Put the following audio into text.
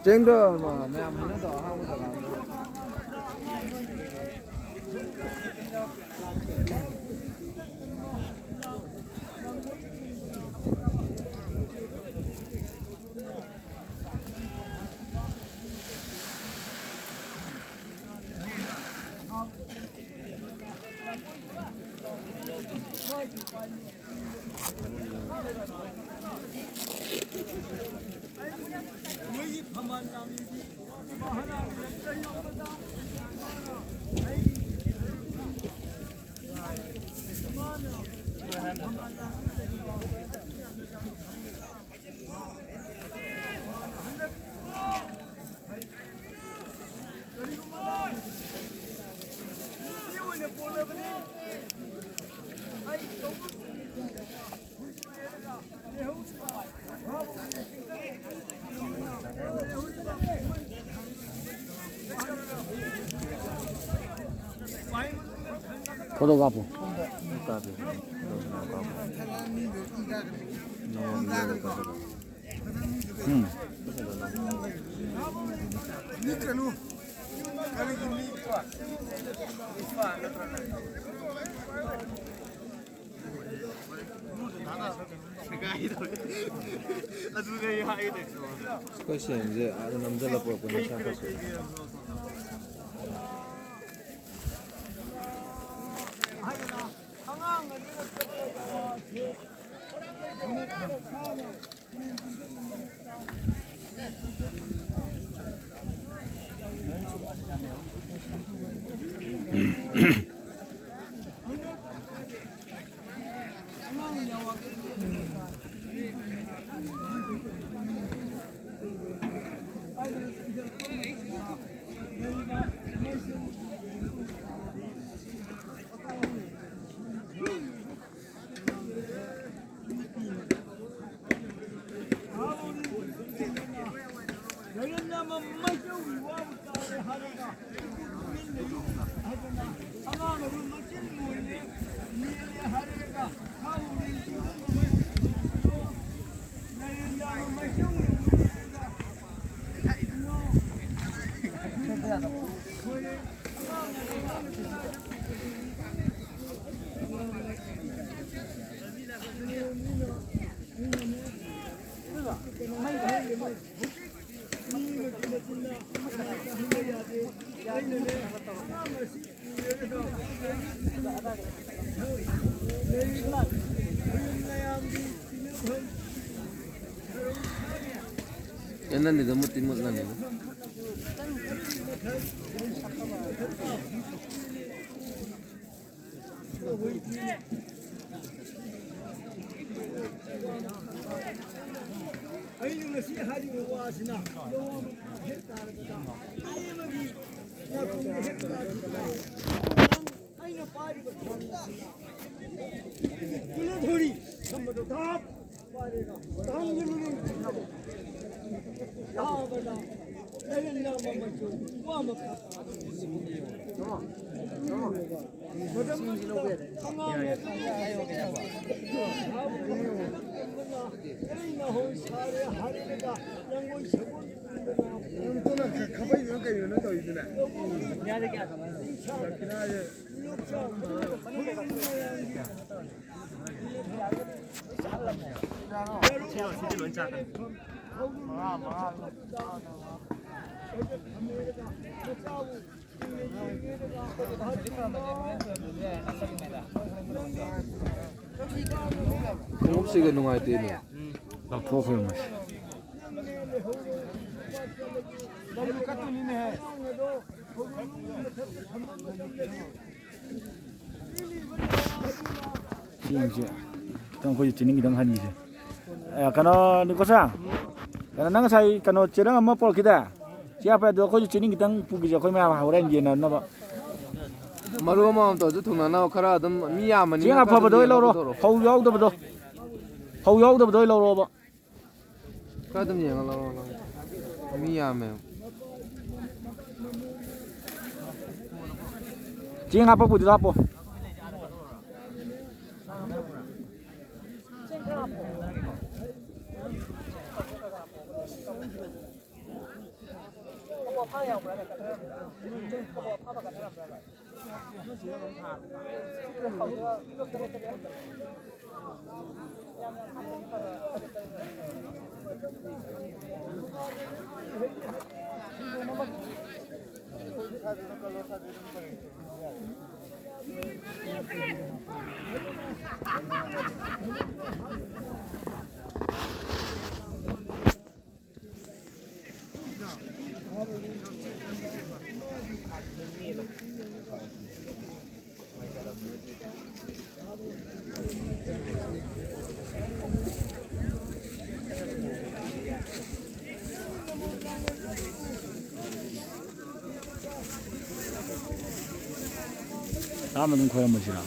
쟁도 뭐 내가 문에도 하고 있다가 도도가부. 스쿼시 이제 아는 남자라 보고 시작했어요. 옛날에 너무 띠못나네. 혹시가 농아이들이 나포를 마시. Singsi, tang ko jining gidang hani se. Kano ni ko sang. Kano nang sai kano cerang amma pol kita. Siapa do ko jining gidang pugi jo ko ma hauran je na na ba. 마루 마음도 저 동나나 카라든 미야만 Siang apa ba doi lo ro. Hau yo do ba do. Hau yo do ba doi lo ro ba. 카라든 얘가 로 미야면 Siang apa pu di apa. 다음은 거야 뭐지나.